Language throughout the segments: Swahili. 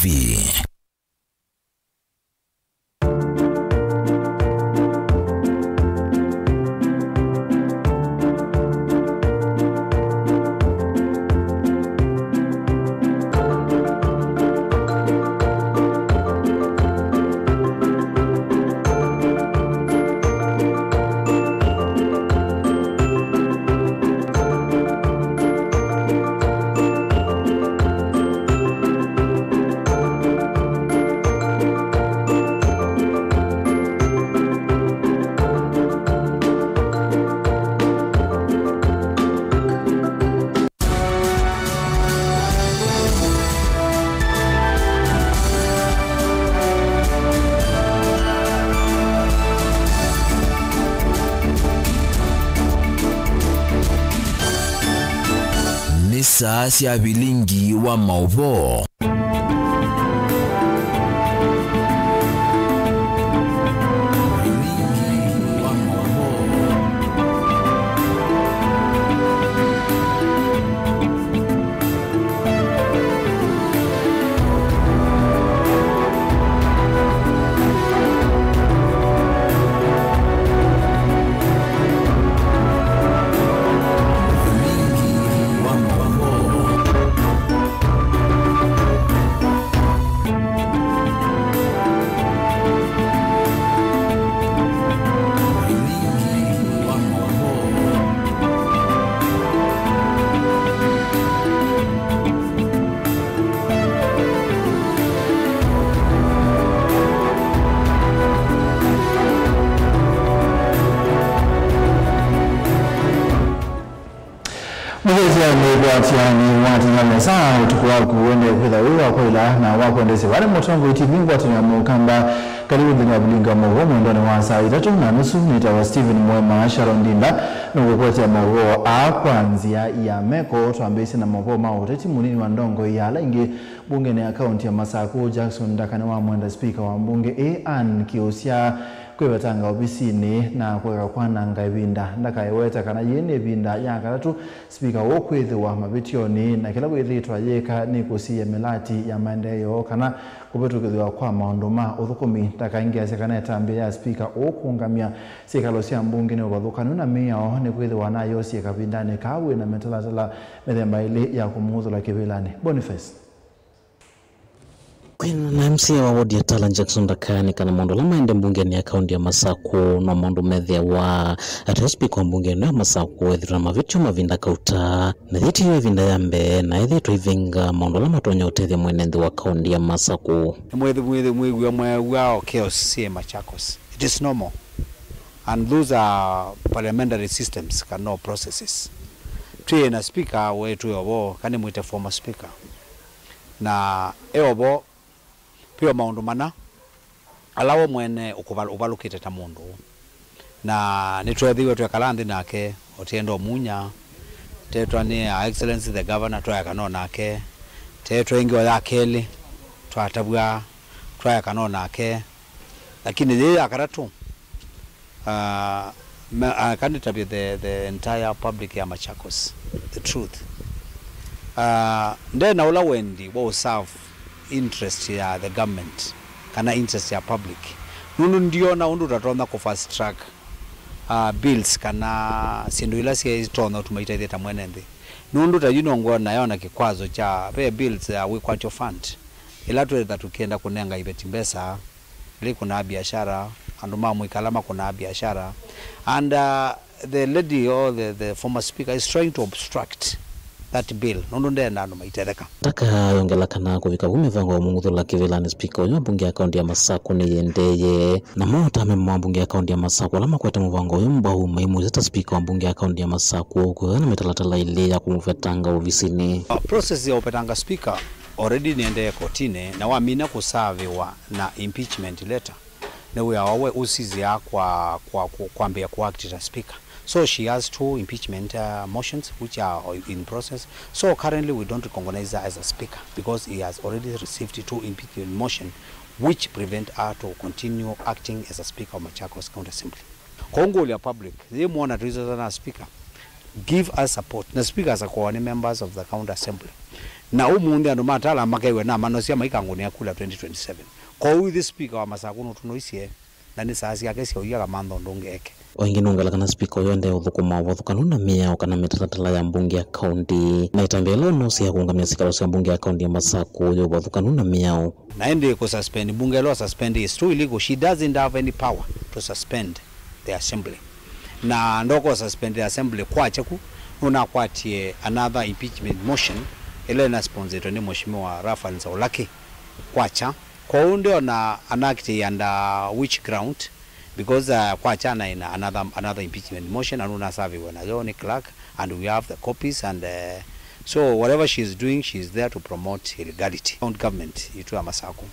TV. Saa sia bilingi wa maubo. Saa tukua kuende kwenda wewe kwela na wako ndese wale motongo itivingwa tunamukamba karibu ndina bulinga mogo ndone wa saa itatu na nusu nitawa Steven Mwema Sharon Dinda nukukotia mogo akwanzia ya meko twambese na mogo maoteti munini wa ndongo yala inge bunge ne account ya Masako Jackson Ndakane wa mwenda speaker wa mbunge Ann Kiosia kwebatanga obisini na kweka kwana ngaibinda ndakaiweta kana yene binda ya karatu speaker wokwethiwa mabitioni na kila kwethitwa yeka ni kusiye melati ya maendeleo kana kubetukithiwa kwa maondoma uthukumi ndakaingia sekana etambia ya speaker okungamia sikalo cia mbunge ne obathukanu na meo ne kwethiwa nayo sie kabindane kawe na metalatala methemba ile ya kumuthula kivilani. Boniface na MC wa ward ya Tala Jackson Ndakane kana mondo la maende mbunge ni akaunti ya Masako na mondo methia wa atospi kwa mbunge ni Masako ethira mavitio mavinda kauta na thiti hiyo vinda yambe na ethito ivinga mondo la matonya utethia mwenende wa akaunti ya Masako mwegwa chaos si Machakos. It is normal, and those are parliamentary systems no processes. Tuye na speaker wetu yobo kani mwite former speaker na eobo pio maundumana alawo mwene ubalukite ta mundu na nitwethiwe twekalandi nake otiendo munya tetwa ni excellency the governor twakano nake tetwa ingi wa akeli twatabwa twakano nake lakini yeye akaratu I can't tell you the entire public ya Machakos the truth. Then all wendi wo serve interest ya the government kana interest ya public nundu ndiona undu tatonda ku fast track bills kana sindu ila sia tona tumaita itheta mwenende nundu ta ngona yona kikwazo cha pay bills ya we quanto fund ila tuweza tukienda kunenga ibeti mbesa ile kuna biashara andu mamu ikalama kuna biashara and the lady or the former speaker is trying to obstruct that bill nonde nanu maitereka taka yongela kana kuvika vumevango wa munguthula kivilani speaker onyo bunge akaunti ya Masako ni yendeye na mota memwa bunge akaunti ya Masako lama kwete muvango yomba umaimu zeta speaker wa bunge akaunti ya Masako kwa na metalatala ile ya kumufetanga ofisini process ya opetanga speaker already niendeye kotine na wamina kusaviwa na impeachment letter na we awe usizi ya kwa mbea kwa active speaker. So she has 2 impeachment motions which are in process. So currently we don't recognize her as a speaker because he has already received 2 impeachment motions which prevent her to continue acting as a speaker of Machakos County Assembly. Kongo ya public, they want to as a speaker. Give us support. The speakers are members of the County Assembly. na umundi andu matala makaiwe na manosia maikanguni akula 2027 kwa huyu the speaker wa Masaku tunoisie na ni saasi yake cio yaga mantho ndungeke oingi nungala kana speaker yonde uthukuma wathukanu na miao kana mitatatala ya mbunge ya county na itambelo no sia kuungamia sikalo cia mbunge ya county ya Masaku yo wathukanu na miao na ende ko suspend bunge lo suspend is too illegal. She doesn't have any power to suspend the assembly na ndoko suspend the assembly kwa chaku una kwatie another impeachment motion ile na sponsor ni mheshimiwa Rafael Nzaulaki kwacha kwa ndio na anakti under which ground because kwacha na in another impeachment motion and una serve when John Clark and we have the copies and so whatever she is doing, she is there to promote illegality. Government itu ya Masaku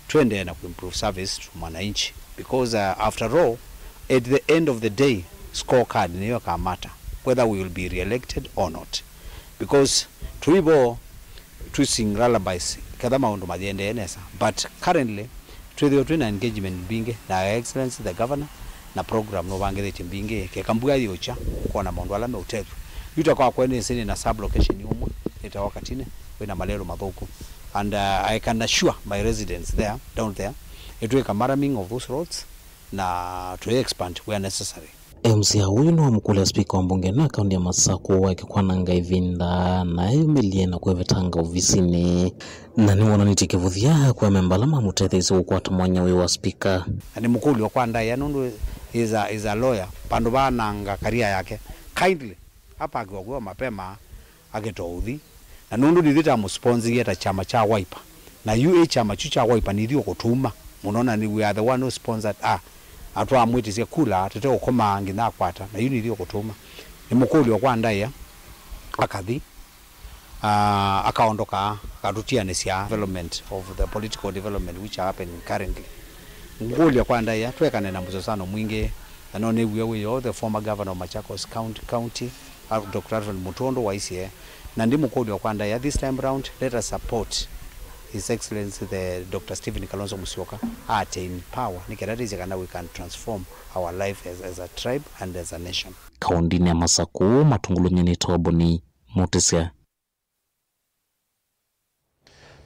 twende na improve service to mwananchi because after all at the end of the day scorecard niyo kamata whether we will be re-elected or not because tuibo sing lullabies kada maundu majende enesa but currently twina engagement binge na excellence the governor na program no bangete binge ke kambuga yocha kwa na maundu alame utetu yuta kwa kwene sini na sub location yumwe eta wakatine wena malero mathuku and I can assure my residents there down there it will maraming of those roads na to expand where necessary. MCA huyu no mkule speaker wa mbunge na kaunti ya Masaku akikwana ngaivinda na yumilie na kwevetanga ofisini na ni wona nitikevuthia kwa membala mamutethezi ukwata mwanya we wa speaker ni mkuli wa kwanda ya nundu is a lawyer pandu bananga career yake kindly hapa akiwa mapema agetoudhi na nundu ndithita musponsi yeta chama cha Wiper na UA chama cha Wiper ni dio kutuma munaona ni we are the one who sponsored atwa amwitisie kula teteo koma ngina kwata na yuni dio kutuma ni mukuli wa kwanda ya akathi akaondoka karutia nesia development of the political development which are happening currently nguli wa kwanda ya twekane na mzozano mwingi anone we the former governor of Machakos County Dr. Alfred Mutondo wa ICA na ndi mukuli wa kwanda ya this time round let us support His Excellency the Dr. Stephen Kalonzo Musyoka attain power nikeratize kana we can transform our life as a tribe and as a nation. Kaunti ya Masaku matungulunye ni toboni motisia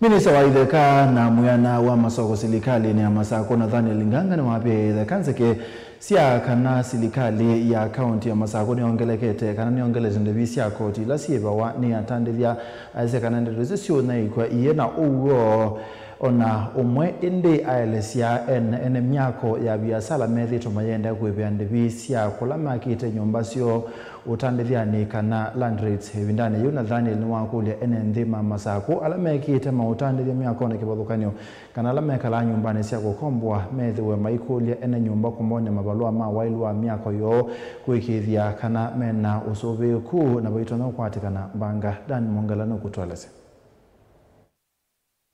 Minisa wa idheka na muyana wa masoko silikali ni ya Masaku Nathaniel Nganga ni wape idheka nzeke siya kana silikali ya kaunti ya Masaku ni ongelekete kana ni ongelete ndevisi ya koti la sieba wa ni atandivya aise kana ndevisi sio na ikwa iye na uwo ona umwe indi aelesia ene myako ya biasala methi tumayenda kwebya ndevisi ya kulama kite nyumba sio utandivya ni kana land rates vindane yu Nathaniel ni wakulia ene ndima Masaku alame kite mautandivya myako na kibadhukanyo kana alame kala nyumbani siya kukombwa methi we maikulia ene nyumba kumbone mabalua wailua myako yo kuikithia kana mena usuvi kuu na baitona kwatikana banga Dan Mongalano kutwalese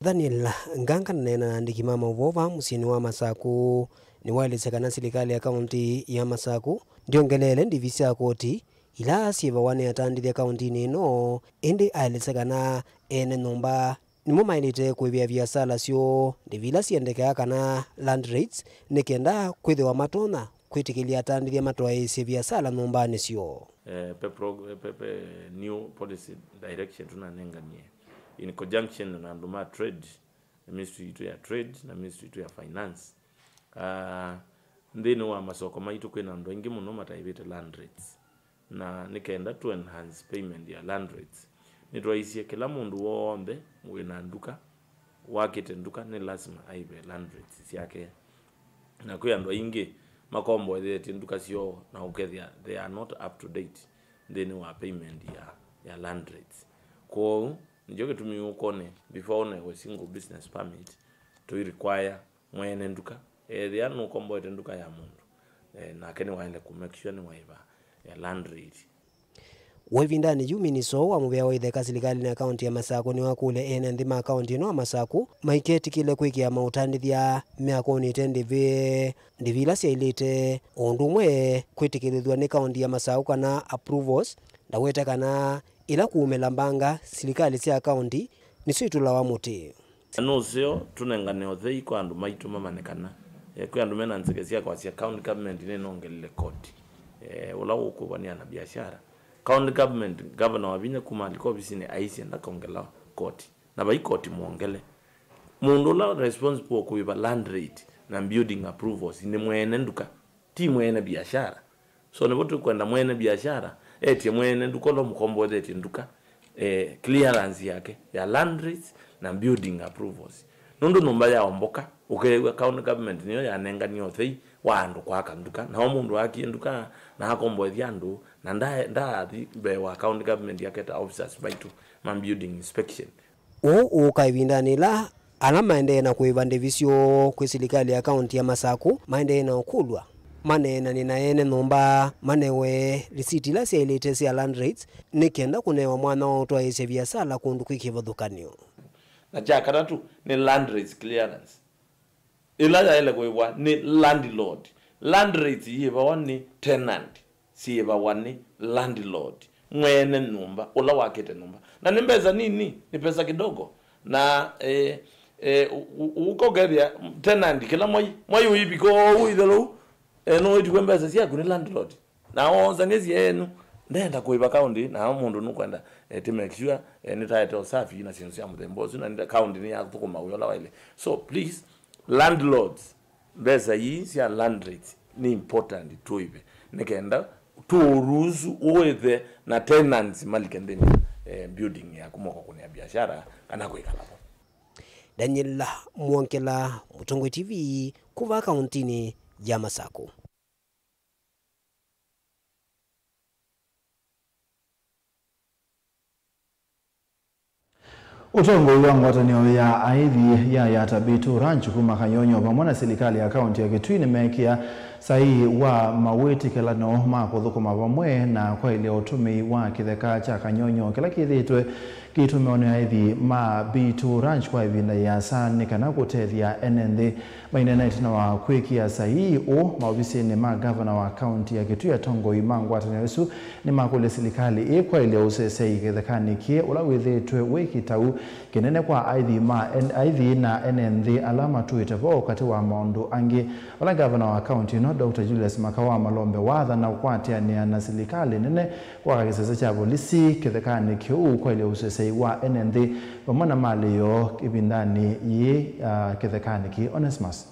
Daniel Nganga nena ndikimama uvova musini wa Masaku ni walisekana silikali ya kaunti ya Masaku ndiongelele ndivisi ya koti ila siva wane atandithia kaunti nino indi alisekana ene nomba nimumainite kwibia biasala sio ndivila siendeka kana land rates nikenda kwithiwa matona kwitikilia atandithia matwa isi biasala nombani sio new policy direction tunanenganie in conjunction na nduma trade ministry to ya trade na ministry to ya finance ndino wa masoko maitu kwena ndo ingi muno mataibete land rates na nikaenda to enhance payment ya land rates nitwaisia kila mundu wombe wina nduka wakite nduka ni lazima aibe land rates yake na kwa ndo ingi makombo yete nduka sio na ukethia they are not up to date ndino wa payment ya land rates kwa njoke tumiukone before one we single business permit to require mwene nduka they are no kombo yete nduka ya mundu na kene waende ku make sure ni waiba ya land rate wevindani yuminiso wa mubea wa idheka silikali na kaunti ya Masaku ni wakule ene ndima kaunti no Masaku maiketi kile kwikia mautandithia miako ni ndivila sia ilite ondumwe kwitikilithwa ni kaunti ya Masaku kana approvals ndaweta kana ila kuumela mbanga silikali sia kaunti nisitula wa muti anozio tunengane othei kwa andu maitu mamanekana kwa andu mena nsekesia kwa sia county government nenongelele koti ula ukubania na biashara county government governor wabinya kuma aliko bisine aisi enda kongela koti na bai koti muongele mundu la responsible kuiba land rate na building approvals ni mwene nduka ti mwene biashara so ne botu kwenda mwene biashara eti mwene nduko lo mkombo eti nduka clearance yake ya land rates na building approvals nundu numba ya omboka county government niyo ya nenga niyo thei wandu kwa kanduka na omundu akienduka na akombo yandu na nda be wa county government yake ta officers baitu man building inspection o ukaivindanila ala maende na kuivande visio kwe serikali ya kaunti ya Masaku maende na okulwa manena ninaene nomba manewe risiti la sielete ya land rates nikenda kunewa mwana otwa ese biasala kundu kwikivadhukanio na jakara tu ni land rates clearance ila ile kwa ni land rates yiba wani tenant si yiba wani landlord mwene numba ula wakete numba na nimbeza nini ni pesa kidogo na uko geria tenant kila moyi uyibiko uyidelo no itikwembeza siya kuni landlord na onza ngezi yenu ndenda kuiba county na mundu nukwenda to make sure ni title safi na sinso ya mthembozi na county ni ya tukuma uyola wale so please landlords beza yi siya land rates ni important tuibe nikenda turuzu uweze na tenants malikendeni building ya kumoko kunia biashara kana kuikalapo Daniel Mwankela Mutongwe TV kuva kauntini ya Masaku. Utongo wa ngwatanio ya aidhi ya Tabitu Ranch kuma Kanyonyo pamoja na serikali ya kaunti ya Kitui nimekia sahihi wa maweti kelano makuthukuma pamwe na kwa ile utumi wa kitheka cha Kanyonyo kila kithitwe kitumeone aidhi ma Bitu Ranch kwa ivinda ya sani kana kutethia NND mainena itina wa kwikia sahihi o maofisi ni ma governor wa kaunti ya Kitui Atongo ngwatanio yesu ni makule serikali kwa ile usesei kithekani kie ula withitwe wikitau kinene kwa aidhi na NND alama tu itapo wakati wa maundu angi wala governor wa county no Dr. Julius Makawa Malombe watha na kwatia ni na serikali nene kwa kisasa cha polisi kithekani kiu kwa ile usesei wa NND pamoja mali yo ibindani ye kithekani ki Onesmus.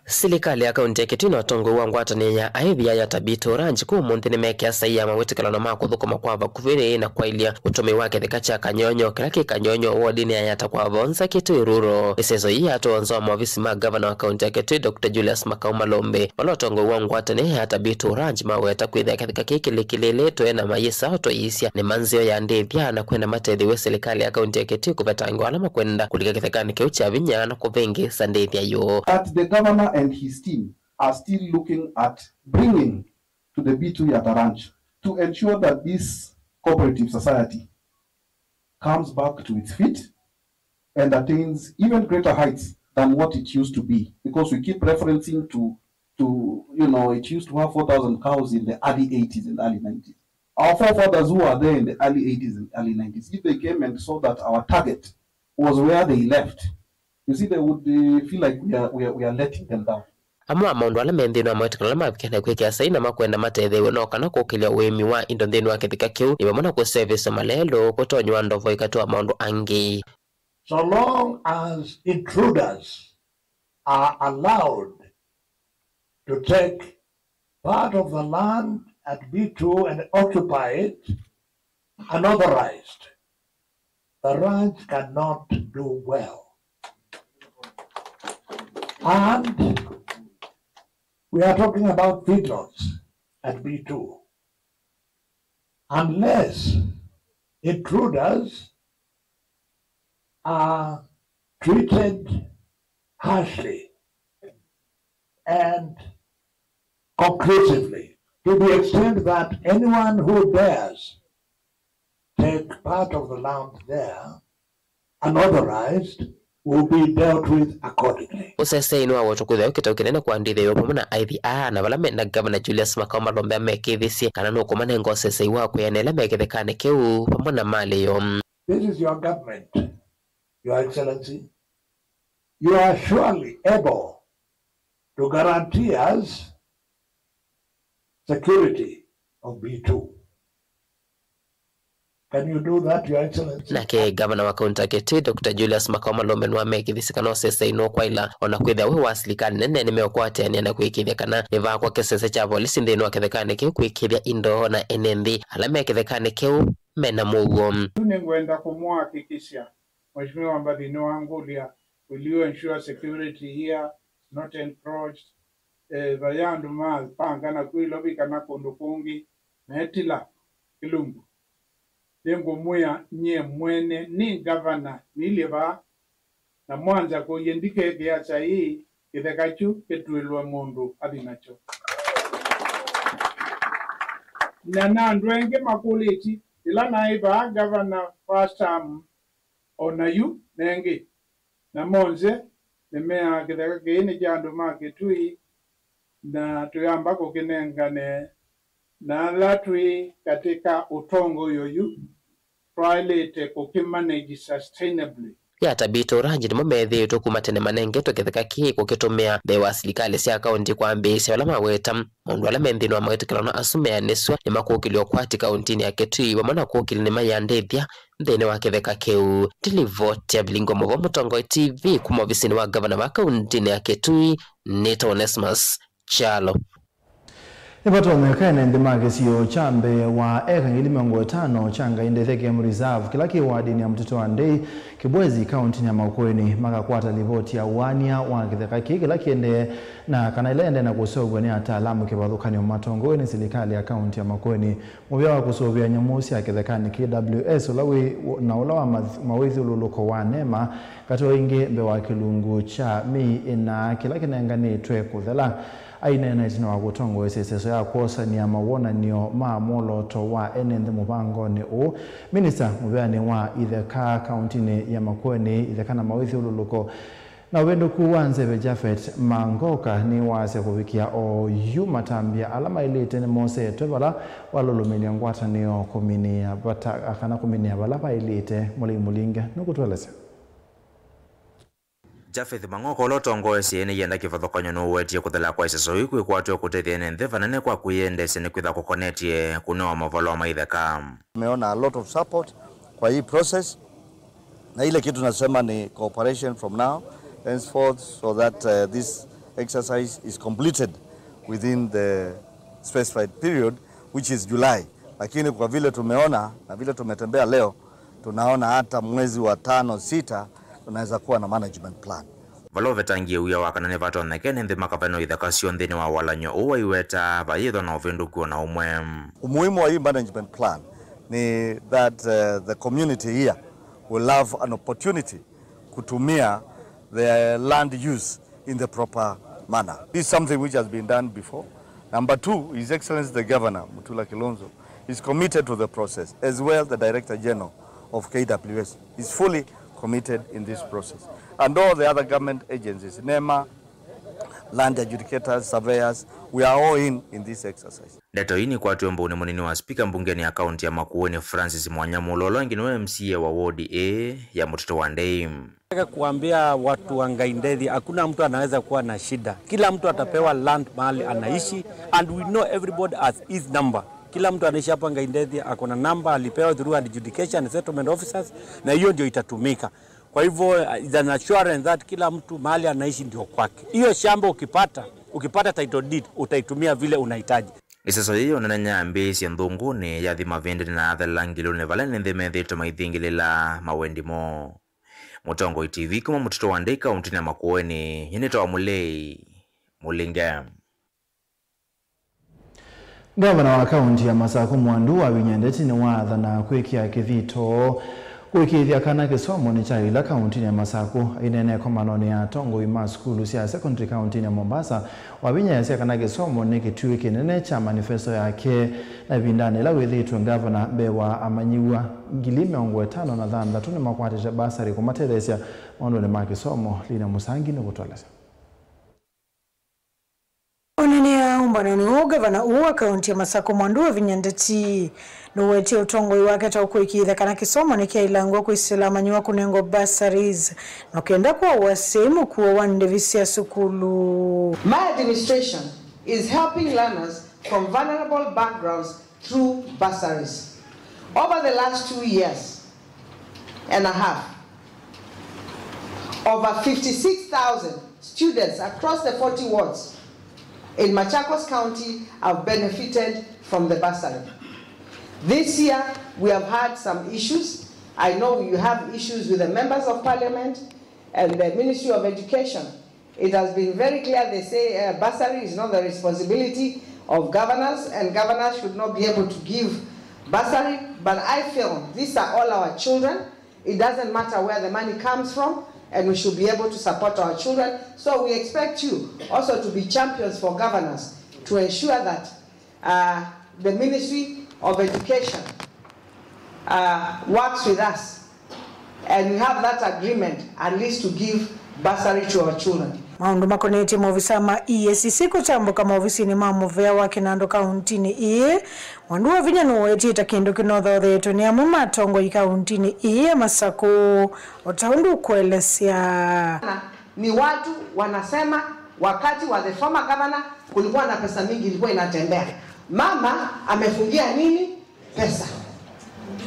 Serikali ya kaunti ya Kitui na Atongo wa ngwatanio ya aidhi ya Tabitu Ranch ku munthi nimekia sahihi ya mawetekelano makuthukuma kwa vakuviri na kwa ilia utumi wake thika cha Kanyonyo kila Kanyonyo wodini ya kwa vonza Kitui ruro isezo hii atonzo maofisi ma governor wa kaunti ya Kitui Dr. Julius Makawa Malombe wala Atongo wa ngwatanio ya Tabitu Ranch maweta kwithia katika kikilekilele to na mayesa otoisia ni manzio ya ndithia na kwenda matethi we serikali ya kaunti ya Kitui kuvetangwa alama kwenda kulika kithekani kiu cha vinya na kuvengi sandithia yo at the governor and his team are still looking at bringing to the B2 at a ranch to ensure that this cooperative society comes back to its feet and attains even greater heights than what it used to be, because we keep referencing to it used to have 4,000 cows in the early 80s and early 90s. Our forefathers who are there in the early 80s and early 90s, if they came and saw that our target was where they left, you see, they would feel like we are letting them down. Amwa maundu ala mendhino wa mwetekana mabikana kwekia saina makwenda matethewe no kana kukilia uimi wa indo nthini wa kithika kiu ibamana ku service malelo kutonywa ndovo ikatua maundu angi. So long as intruders are allowed to take part of the land at B2 and occupy it unauthorized, the ranch cannot do well. And we are talking about feedlots at B2. Unless intruders are treated harshly and conclusively, to the extent that anyone who dares take part of the land there unauthorized will be dealt with accordingly. Usese inu awo tukuthe ukitokinene kwa ndithi yo pamoja na aidhi na wala mena governor Julius Makawa Malombe amekithisia kana no kumane ngosese wa kuyanela mekithekane kiu pamoja na mali yo. This is your government, Your Excellency. You are surely able to guarantee us security of B2. Can you do that, Your Excellency? Nake gavana wa kaunti Kitui Dr. Julius Makoma Lombenwa mekithisikano sese ino kwa ila ona kwithia we wasilikani nene nimeokwate ani na kwikithia kana niva kwa kesese cha polisi ndino akithekane ke kwikithia indo na enendi ala mekithekane keu mena mugo Ningwenda kumuhakikishia Mheshimiwa Mbadhino Wangulia, will you ensure security here not encroached vayandu mal pangana kuilobika na kundukungi metila kilungu dengo muya nye mwene ni governor nileva na mwanza kuyendike kiacha hii kithekachu ketuilwa mundu adinacho na ndwenge makuliti ila naiba governor first time ona yu nenge na monze nemea kitheka kini jandu Kitui na tuyambako kinengane na latwi katika utongo yoyu twalete kukimanage sustainably ya tabito rangi ni momethi tukumatene manenge toketheka ki kukitumia the wasilikali cia kaunti kwa mbisi wala maweta mundu ala mendino amawetekana asumea neswa ni makukilio kwati kauntini ya Kitui wamana kukili ni mayandethia mthene wa kitheka keu Tilivoti ya Bilingo Mogo Mutongo TV kuma ofisini wa gavana wa kauntini ya Kitui Nita Onesmus Chalo. Ipato mekane ndimage siyo chambe wa eka ngilimengo 5 changa indethe game reserve kila kiwadi ni mtoto wa Ndei Kibwezi county ya Makueni maka kwata ripoti ya wania wa kitheka kila kiende na kana ilende na kusogwa ni ataalamu kibathukani wa matongo ni serikali ya county ya Makueni mubya wa kusobya nyamusi ya kithekani KWS ulawi na ulawa mawithi ululuko wa nema kato ingi bewa kilungu cha mi ina kila kinengani twe kuthela aina na itina wa gutongo eseseso ya kosa ni amawona niyo moloto wa enende mubango ni o minister mubyani wa Itheka county ni ya Makueni Itheka na mawithi ululuko na wendo kuwanze be Jafet Mangoka ni wase kubikia o yumatambia alama ilete ni mose twebala walulumenya ngwata niyo komini ya bata akana komini ya balapa ilete mulinga nukutwelese Jafeth Mangoko lotongo esiene yenda kivathokanyo no wetie kuthela kwa iseso iku kwatwe kutethia nenthe vanene kwa kuyende sene kwitha kukonetie kunoa mavalo ma Itheka. Tumeona a lot of support kwa hii process na ile kitu nasema ni cooperation from now henceforth so that this exercise is completed within the specified period which is July. Lakini kwa vile tumeona na vile tumetembea leo tunaona hata mwezi wa 5 6 tunaweza kuwa na management plan. Valo vetangie uya wakanane vatoneke nenthe makavano Itheka cio nthini wa walanyo uwa iweta vayitho na uvindu kuona umwe. Umuhimu wa hii management plan ni that the community here will have an opportunity kutumia the land use in the proper manner. This is something which has been done before. Number 2, His Excellency the Governor, Mutula Kilonzo, is committed to the process. As well, the Director General of KWS is fully committed in this process. And all the other government agencies, NEMA, land adjudicators, surveyors, we are all in this exercise. Ndeto hii ni kwa tuembuni munini wa speaker mbungeni ya kaunti ya Makueni Francis Mwanyamulolo ngine MCA wa ward A ya mtoto wa Ndei. Nataka kuambia watu wa Ngaindethi hakuna mtu anaweza kuwa na shida. Kila mtu atapewa land mahali anaishi and we know everybody has his number. Kila mtu anaishi hapa Ngaindethi akona namba alipewa through adjudication settlement officers na hiyo ndio itatumika. Kwa hivyo is an assurance that kila mtu mahali anaishi ndio kwake. Hiyo shamba ukipata title deed utaitumia vile unahitaji. Iseso hiyo nananya mbisi ndhunguni ya dhima vindi na athalangilo ne valene ndhime dhito maithingilila mawendimo. Mutongo TV kuma mtoto wa Ndei kaunti ya Makueni yeneta wa Mulei Mulinga. Gavana wa kaunti ya Masako Mwandu wa Winyandeti ni watha na kwikia kithito kwikithia kana kisomo ni cha ila kaunti ya Masako inene kwa manoni ya tongo ima skulu cia secondary kaunti ya Mombasa wabinya cia kana kisomo ni kitui kinene cha manifesto yake na vindane la withitwe gavana bewa amanyiwa ngilime ongwe 5 na dhanda tune makwatije basari kumatethesia ondo ne makisomo lina musangi ne kutolesa Onania umbanani wa gavana uwa kaunti ya Masako Mwandu wa Winyandeti nuwetie utongoi wake taukuikitha kana kisomo ni kia ilangwa kuisilama nyua kunengo basaries na kenda kwa wasemu kuwa wandevisi ya sukulu. My administration is helping learners from vulnerable backgrounds through bursaries. Over the last 2 years and a half, over 56,000 students across the 40 wards in Machakos County have benefited from the bursary. This year, we have had some issues. I know you have issues with the members of parliament and the Ministry of Education. It has been very clear, they say bursary is not the responsibility of governors, and governors should not be able to give bursary, but I feel these are all our children. It doesn't matter where the money comes from, and we should be able to support our children. So we expect you also to be champions for governors to ensure that the Ministry of Education works with us, and we have that agreement at least to give bursary to our children. Maundu makoneti maofisa ma EACC kutambuka maofisini ma muvea wa Kinando kauntini iye wandu wa vinyano wetita kindu kinothoretwe ni amu matongo ikauntini iye Masaku otaundu kuelezea. Ni watu wanasema wakati wa the former governor kulikuwa na pesa mingi ilikuwa inatembea. Mama amefungia nini? Pesa.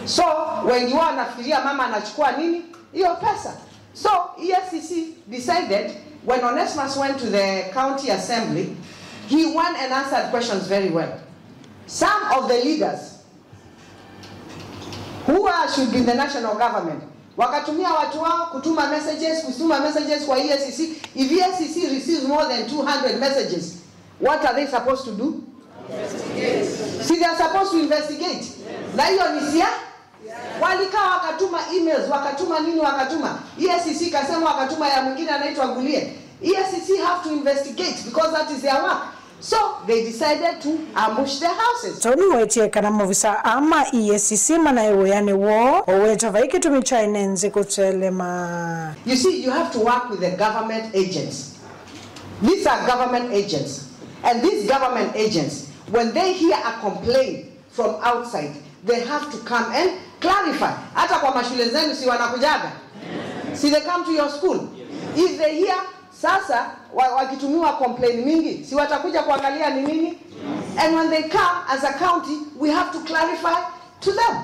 So wengi wao wanafikiria mama anachukua nini? Hiyo pesa. So EACC decided, when Onesmus went to the county assembly, he went and answered questions very well. Some of the leaders who should be in the national government, wakatumia watu wao kutuma messages kwa EACC. If EACC receives more than 200 messages, what are they supposed to do? Investigate. See, they are supposed to investigate. Na hiyo ni sia? Walikaa wakatuma emails, wakatuma nini wakatuma. EACC kasema wakatuma ya mwingine anaitwa Gulie. EACC have to investigate because that is their work. So they decided to ambush their houses. Toni wetie kana movisa ama EACC manaewe yani wo oweta vaiki tumichainenzi kutelema. You see, you have to work with the government agents. These are government agents. And these government agents, when they hear a complaint from outside, they have to come and clarify. Hata kwa mashule zenu si wanakujaga? See, they come to your school. If they hear, sasa wakitumiwa complaint mingi, si watakuja kuangalia ni nini? And when they come as a county, we have to clarify to them.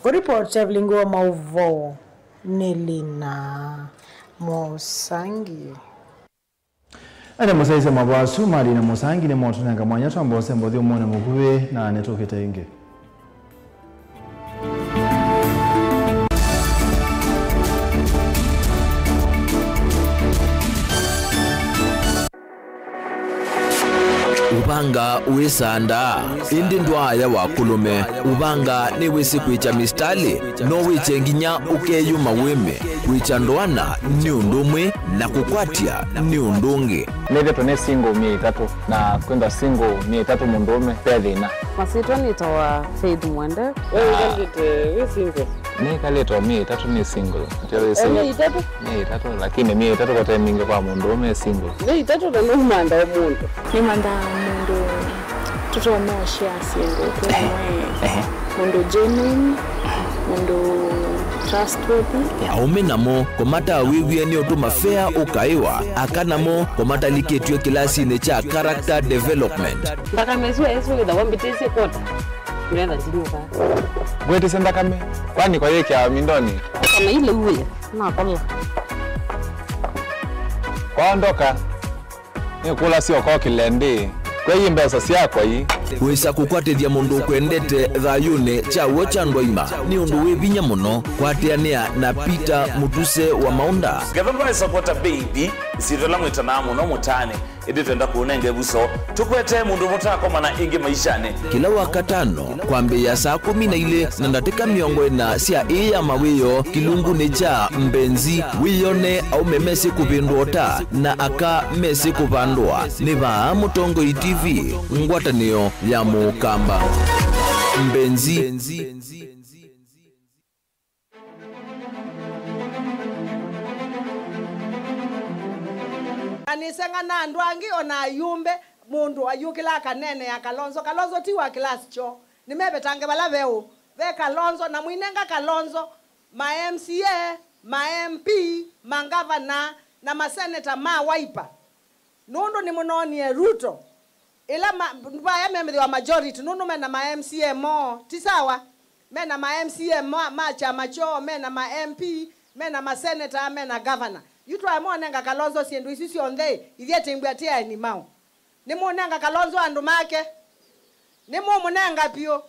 Kwa report ya Vlingo Mauvo, Nelina Mosangi. Ana musaise mabasu mali na Musangi ni moto nanga mwanya twambo sembo thio mwana mukuwe na netoketa inge. Ubanga uisanda indi ndwaya wakulume ubanga ni wisi kwicha mistali no wichenginya ukeyuma wime kwicha ndwana ni undumwe na kukwatia ni undungi neve tone single 300 na kwenda single 300 mundume pedina masito nitoa Faith Mwende wewe single ni kaleto 300 ni single tele single 300 lakini 300 kwa time mingi kwa mundume single 300 na no manda omuntu ni manda mundu tutomosha single kwa mundu genuine mundu trustworthy aume namo komata wiwie ni otuma fair ukaiwa akanamo komata liketwe kilasi ne cha character development mpaka mezu ezo da wambitese kota nenda zinuka gwete senda kame kwani kwa yeke ya mindoni kama ile uwe na kola kwaondoka ni kula sio kwa kilende kwa hii mbesa sia kwa hii wisa kukwatithia mundu kwendete thayune cha wocha ndoima ni undu wibinya muno kwatiania na Peter Mutuse wa Maunda Gavana supporta baby sitola mwitana muno mutane iditenda kuunenge buso tukwete mundu mutako mana ingi maishane kila wakatano kwambe ya saa 12 na ndatika miongo na sia ya mawiyo kilungu ni cha mbenzi wiyone au memesi kupindota na aka mesi kupandwa ni ba Mutongo TV ngwatanio ya Mukamba mbenzi Anisenga na andwangi ona yumbe mundu ayukila kanene ya Kalonzo tiwa class cho nimebe tange balaveo ve Kalonzo na mwinenga Kalonzo ma MCA ma MP mangavana na maseneta ma Wiper nundu ni munoni Ruto ila ba ya membe wa majority nundu na ma MCA mo tisawa mena ma MCA macha macho mena ma MP mena ma senator mena governor yitwa amonenga Kalonzo siendu isisi onde ithete ngwatia ni mau ni monenga Kalonzo andu make ni monenga pio.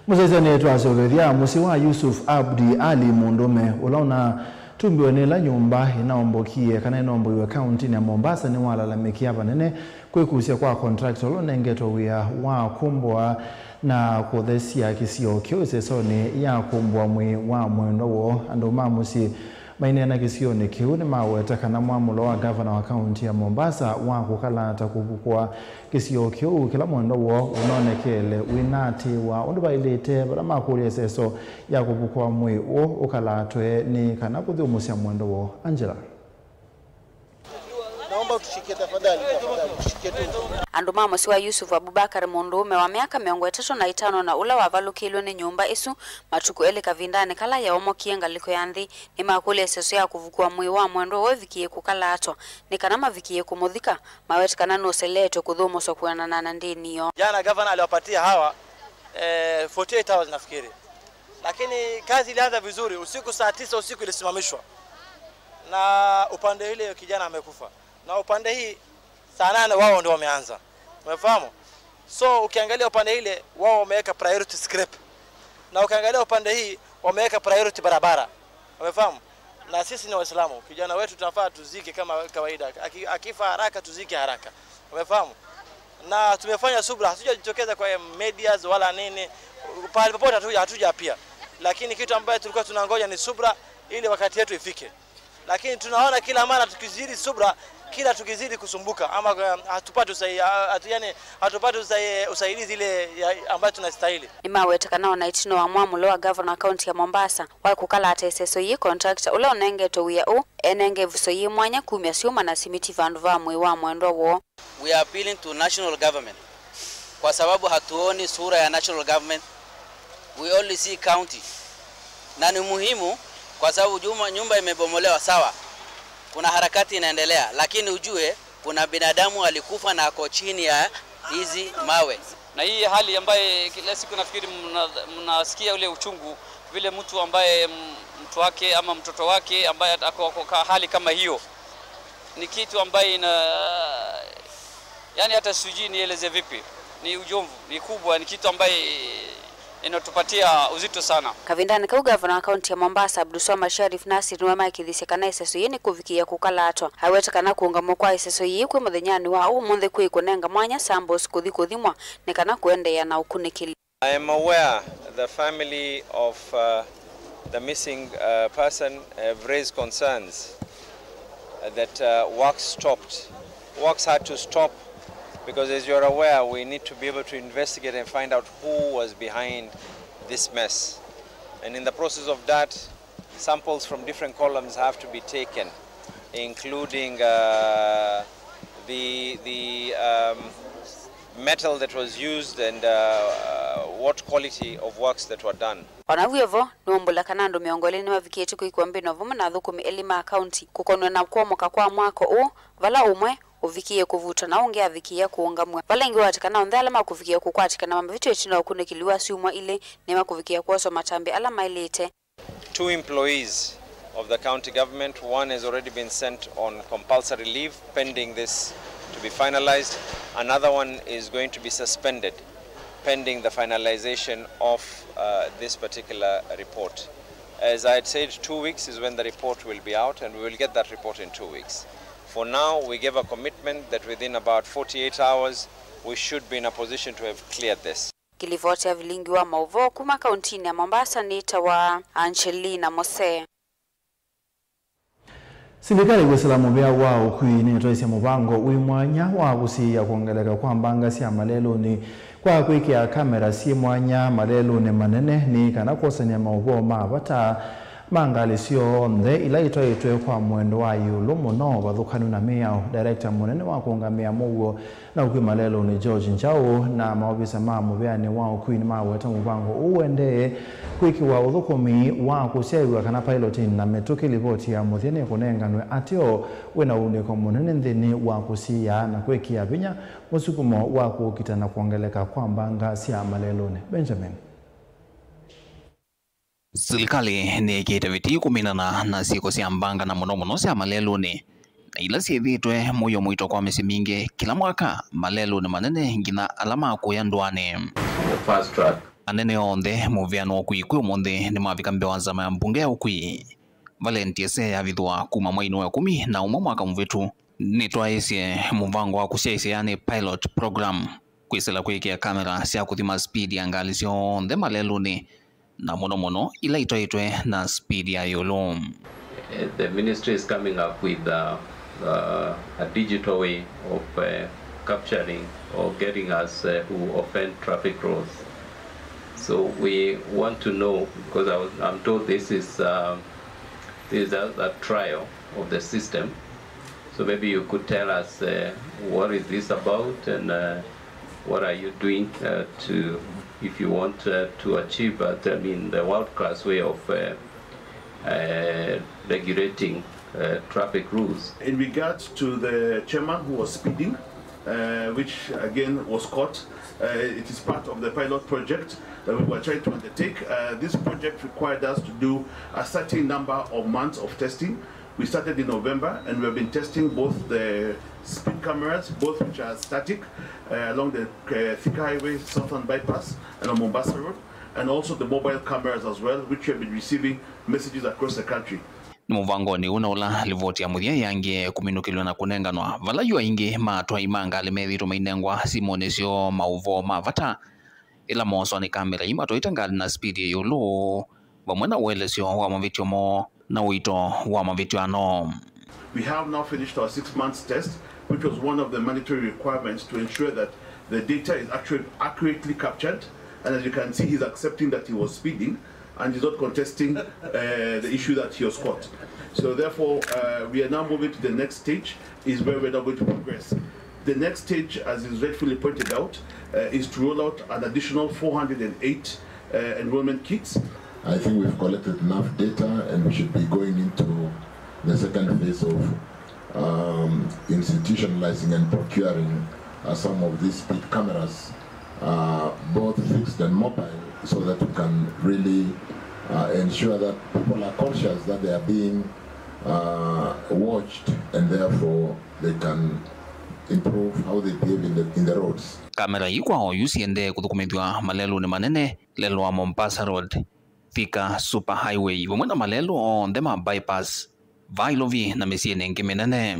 Muzezani yetu asogeria musiwa Yusuf Abdi Ali Mundume ulauna tumbiwe nila nyumba inaombokie kana inomboiwe county ya Mombasa ni walalamikia banene kwikusia kwa contractor lonengeto wia wa kumbwa na kuthesia kisio kiose soni ya kumbwa mwi wa mwendo wo andu mamusi mainena kisio ni kiu ni maweta kana mwamulo wa governor wa county ya Mombasa wa kukalata kubukwa kisio kiu kila mwendo wo unonekele winati wa undu bailete bara makuri seso ya kubukwa mwi wo ukalatwe ni kana kuthumusia mwendo wo. Angela, naomba tushike tafadhali tushike tu. Andu mamusi wa Yusuf Abubakar Mundume wa miaka 35 na ula wa valukilwe ni nyumba isu matuku ele kavindane kala ya omo kienga liko yanthi ni makule seso ya kuvukua mwi wa mwendo wo vikie kukalato ni kanama vikie kumuthika maweti kana no seleto kudhumo so kuana na ndini yo. Jana governor aliwapatia hawa 48 hours nafikiri, lakini kazi ilianza vizuri. Usiku saa 9 usiku ilisimamishwa na upande ile kijana amekufa, na upande hii saa 8 wao ndio wameanza. Umefahamu? So ukiangalia upande ile wao wameweka priority scrap, na ukiangalia upande hii wameweka priority barabara. Umefahamu? Na sisi ni Waislamu, kijana wetu tunafaa tuzike kama kawaida, akifa haraka tuzike haraka. Umefahamu? Na tumefanya subra, hatujajitokeza kwa medias wala nini, pale popote hatuja pia, lakini kitu ambacho tulikuwa tunangoja ni subra ili wakati yetu ifike. Lakini tunaona kila mara tukizidi subra, kila tukizidi kusumbuka ama hatupati usaidizi ile ambayo tunastahili. Ni mawetekana na itino wa mwamulo wa governor county ya Mombasa wa kukalata seso yi contractor ula onenge to wia u enenge vuso yi mwanya kumya siuma na simiti vandu va mwi wa mwendo wo. We are appealing to national government kwa sababu hatuoni sura ya national government, we only see county. Na ni muhimu kwa sababu nyumba imebomolewa, sawa, kuna harakati inaendelea, lakini ujue kuna binadamu alikufa na ako chini ya hizi mawe. Na hii hali ambaye kila siku nafikiri mnasikia ule uchungu vile mtu ambaye mtu wake ama mtoto wake ambaye ako hali kama hiyo, ni kitu ambaye yani hata sijui nieleze vipi, ni ujomvu, ni kubwa, ni kitu ambaye inatupatia uzito sana. Kavindani ka governor county ya Mombasa Abdulswamad Sharif Nasir ni wama ikithisekana iseso yini kuvikia kukalatwa hawetekana kuungamo kwa iseso yi kwe muthenyani wa umunthe kwi kunenga mwanya sambos kuthimwa nikana kuendeya na ukunikili. I am aware the family of the missing person have raised concerns that work stopped. Works had to stop because, as you're aware, we need to be able to investigate and find out who was behind this mess. And in the process of that, samples from different columns have to be taken, including the metal that was used and what quality of works that were done. Wanavuyevo nuombula kanando miongoleni wa vikietu kuikwambi novumu na dhukumi elima county kukonwe na kuomoka kwa mwako u vala umwe uvikie kuvuta na unge avikia kuungamwe vala ingi watikana ondhe alama kuvikia kukwatikana mambo vitu yetu na ukunikiliwa siumwa ile nema kuvikia kuoso matambi alama ilete. 2 employees of the county government, one has already been sent on compulsory leave pending this to be finalized. Another one is going to be suspended pending the finalization of this particular report. As I had said, 2 weeks is when the report will be out, and we will get that report in 2 weeks. For now, we gave a commitment that within about 48 hours, we should be in a position to have cleared this. Kilivoti ya vilingi wa mauvo kuma kauntini ya Mombasa ni tawa Angelina Mose. Serikali gwesalamu bya wao kuine toise mubango wimwanya wa gusiya kuongeleka kwa mbanga cia malelo ni kwa kwikia kamera si mwanya malelo ne manene ni kana kosanya mauvo mabata mangali sio onde ila itoitwe kwa mwendo wa yulu muno bathukanu na miao. Director munene wa kuungamia mugo na ukwimalelo ni George Njau na maobisa ma mubeani wa Queen maweta mubango uende kwikiwa uthukumi wa kusiaiwa kana piloting na metuki ripoti ya muthene kunenganwe atio wena uniko munene nthini wa kusia na kwikia binya musukumo wa kukita na kuongeleka kwa mbanga cia malelone. Benjamin. Serikali ni kitaviti kuminana na siku cia mbanga na muno cia malelone na ila ciithitwe muyo mwito kwa misi mingi kila mwaka malelone manene ngina alama kuya ndwane. Fast track anene onthe muviano kwikwi umuthi ni mavika mbewa nzama ya mbunge ya ukwi Valentia se yavithwa kuma mwaino wa 10 na umwe mwaka mvitu ni twaisye muvango wa kusiaisya yani pilot program kwisela kwikia kamera cia kuthima speed ya ngali cionthe maleluni na muno ila itoitwe na speed ya yolo. The ministry is coming up with a digital way of capturing or getting us who offend traffic rules. So we want to know, because I'm told this is a trial of the system. So maybe you could tell us what is this about and what are you doing to, if you want to achieve the world-class way of regulating traffic rules. In regards to the chairman who was speeding, which again was caught, it is part of the pilot project that we were trying to undertake. This project required us to do a certain number of months of testing. We started in November and we've been testing both the speed cameras, both which are static, along the Thika Highway, Southern Bypass and on Mombasa Road, and also the mobile cameras as well, which have been receiving messages across the country. Muvangoni unaula livoti ya muthia yangi kuminukilwa na kunenganwa vala yu aingi matwa imanga limethitwo mainengwa simonesyo mauvo mavata ila moso ni kamera imatwa itangali na speed ya yulu vamwe na uelesyo wa mavityo mo na uito wa mavityo ano. We have now finished our 6 months test, which was one of the mandatory requirements to ensure that the data is actually accurately captured, and as you can see, he's accepting that he was speeding and he's not contesting the issue that he was caught. So therefore, we are now moving to the next stage, is where we're now going to progress. The next stage, as is rightfully pointed out, is to roll out an additional 408 enrollment kits. I think we've collected enough data and we should be going into the second phase of institutionalizing and procuring some of these speed cameras, both fixed and mobile, so that we can really ensure that people are conscious that they are being watched and therefore they can improve how they behave in the roads. Kamera yikwa oyusiende kuthukumithwa malelo ni manene lelo wa Mombasa Road, Thika Super Highway, vamwe na malelo onthe ma bypass vailovi na misiene ngi minene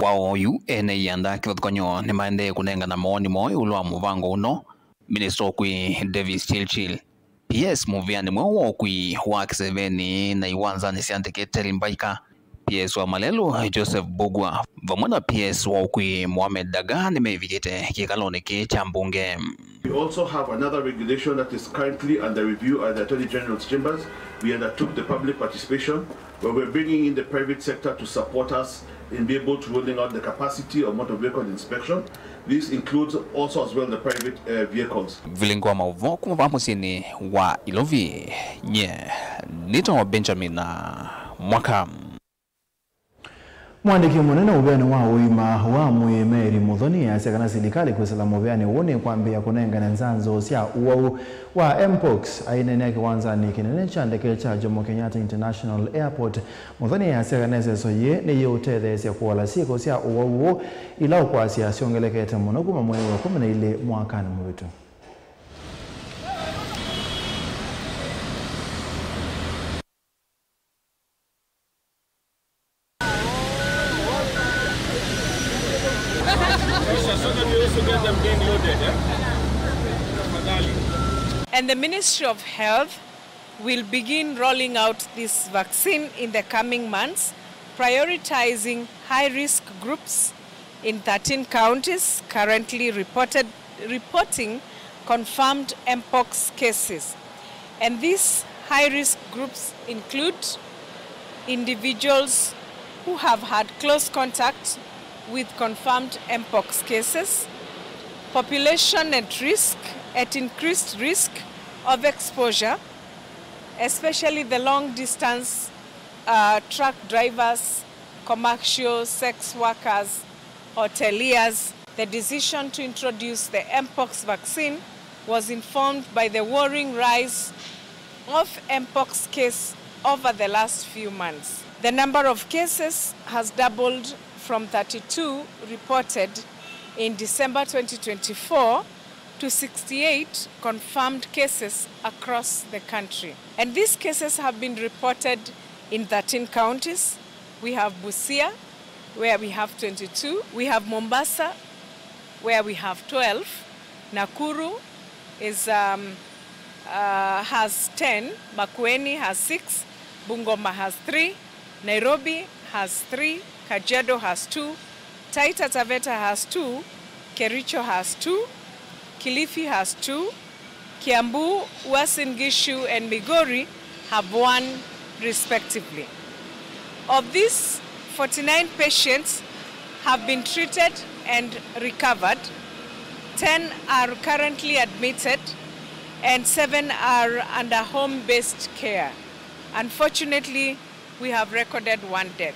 wao oyu ene yanda kivathukanyo ni maende kunenga na maoni moyo ulwa muvango uno. Minister okwi Davis Chilchil PS muviani mwewo okwi wa Kiseveni na iwanza ni siandike Terimbaika PS wa malelo Joseph Bugwa vamwe na PS wa okwi Mohamed Daga ni mevikite kikaloni ki chambunge. We also have another regulation that is currently under review at the Attorney General's chambers. We undertook the public participation, where we're bringing in the private sector to support us in being able to rolling out the capacity of motor vehicle inspection. This includes also as well the private vehicles. Vilingwa mauvo kumapamusini wa Ilovi nye nito Benjamin na mwaka. Mwandiki munene ubeani wa uima wa Mwimeri Muthoni yasekana serikali kwisala mubeani uone kwambia kunenga na nzanzo cia uwau wa Mpox ainene kiwanzani kinene cha ndeke cha Jomo Kenyatta International Airport. Muthoni yasekana seso ye ni yotethesya kuola siko cia uwau ila ukwasya ciongelekete muno kuma mwezi wa 12 mwakani mwitu. And the Ministry of Health will begin rolling out this vaccine in the coming months, prioritizing high-risk groups in 13 counties currently reporting confirmed Mpox cases. And these high-risk groups include individuals who have had close contact with confirmed mpox cases, population at increased risk of exposure, especially the long-distance truck drivers, commercial sex workers, hoteliers. The decision to introduce the mpox vaccine was informed by the worrying rise of mpox cases over the last few months. The number of cases has doubled from 32 reported in December 2024 to 68 confirmed cases across the country. And these cases have been reported in 13 counties. We have Busia, where we have 22. We have Mombasa, where we have 12. Nakuru has 10. Makueni has 6. Bungoma has 3. Nairobi has 3. Kajiado has 2. Taita Taveta has 2. Kericho has 2. Kilifi has 2. Kiambu, Uasin Gishu, and Migori have 1 respectively. Of these, 49 patients have been treated and recovered. 10 are currently admitted and 7 are under home-based care. Unfortunately, we have recorded 1 death.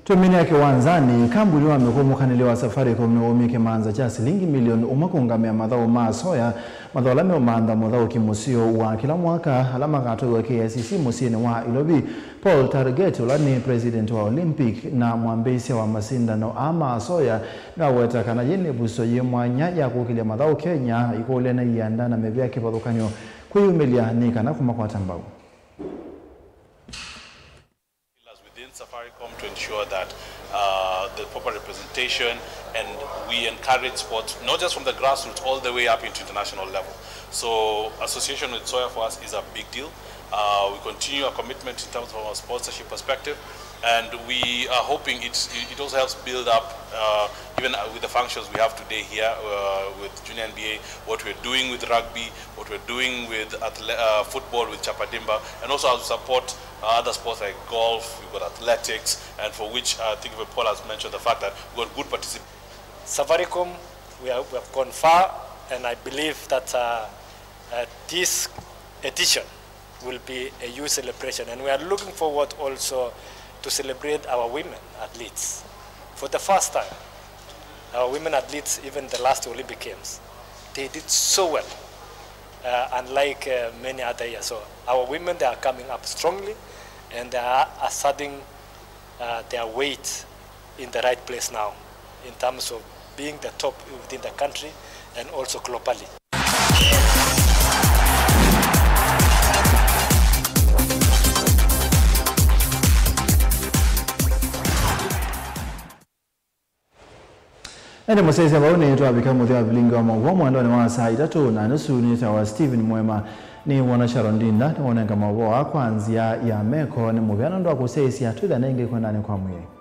Tumini kiwanzani kambuli wamekuwa mkaniliwa Safaricom na umike manza cha shilingi milioni umakungamia madhao masoya madhao lame maanda madhao kimusio wa kila mwaka alama kato wa KICC musini wa Ilobi. Paul Target ulani president wa Olympic na mwambesi wa masindano ama asoya na weta kanajeni buso yemwanya ya kukilia madhao Kenya ikole na ianda na mebea kipadukanyo kuyumilia nika na kumakwata mbao. Safaricom to ensure that the proper representation, and we encourage sports not just from the grassroots all the way up into international level. So association with Soya for us is a big deal. We continue our commitment in terms of our sponsorship perspective, and we are hoping it also helps build up even with the functions we have today here with Junior NBA, what we're doing with rugby, what we're doing with football with Chapadimba, and also as we support other sports like golf, we've got athletics, and for which I think Paul has mentioned the fact that we've got good participation. Safaricom, we have gone far, and I believe that this edition will be a huge celebration, and we are looking forward also to celebrate our women athletes. For the first time, our women athletes, even the last Olympic Games, they did so well, unlike many other years. So our women, they are coming up strongly, and they are asserting their weight in the right place now, in terms of being the top within the country and also globally. Ende musese baone yetu abika muthia bilinga wa mwomo ndo ni wa saa 3 na nusu ni tawa Steven Mwema ni wana Sharondinda ni wona ngama wa kwanzia ya meko ni mubyano ndo akuseisia tu da nenge kwenda ni kwa mwe.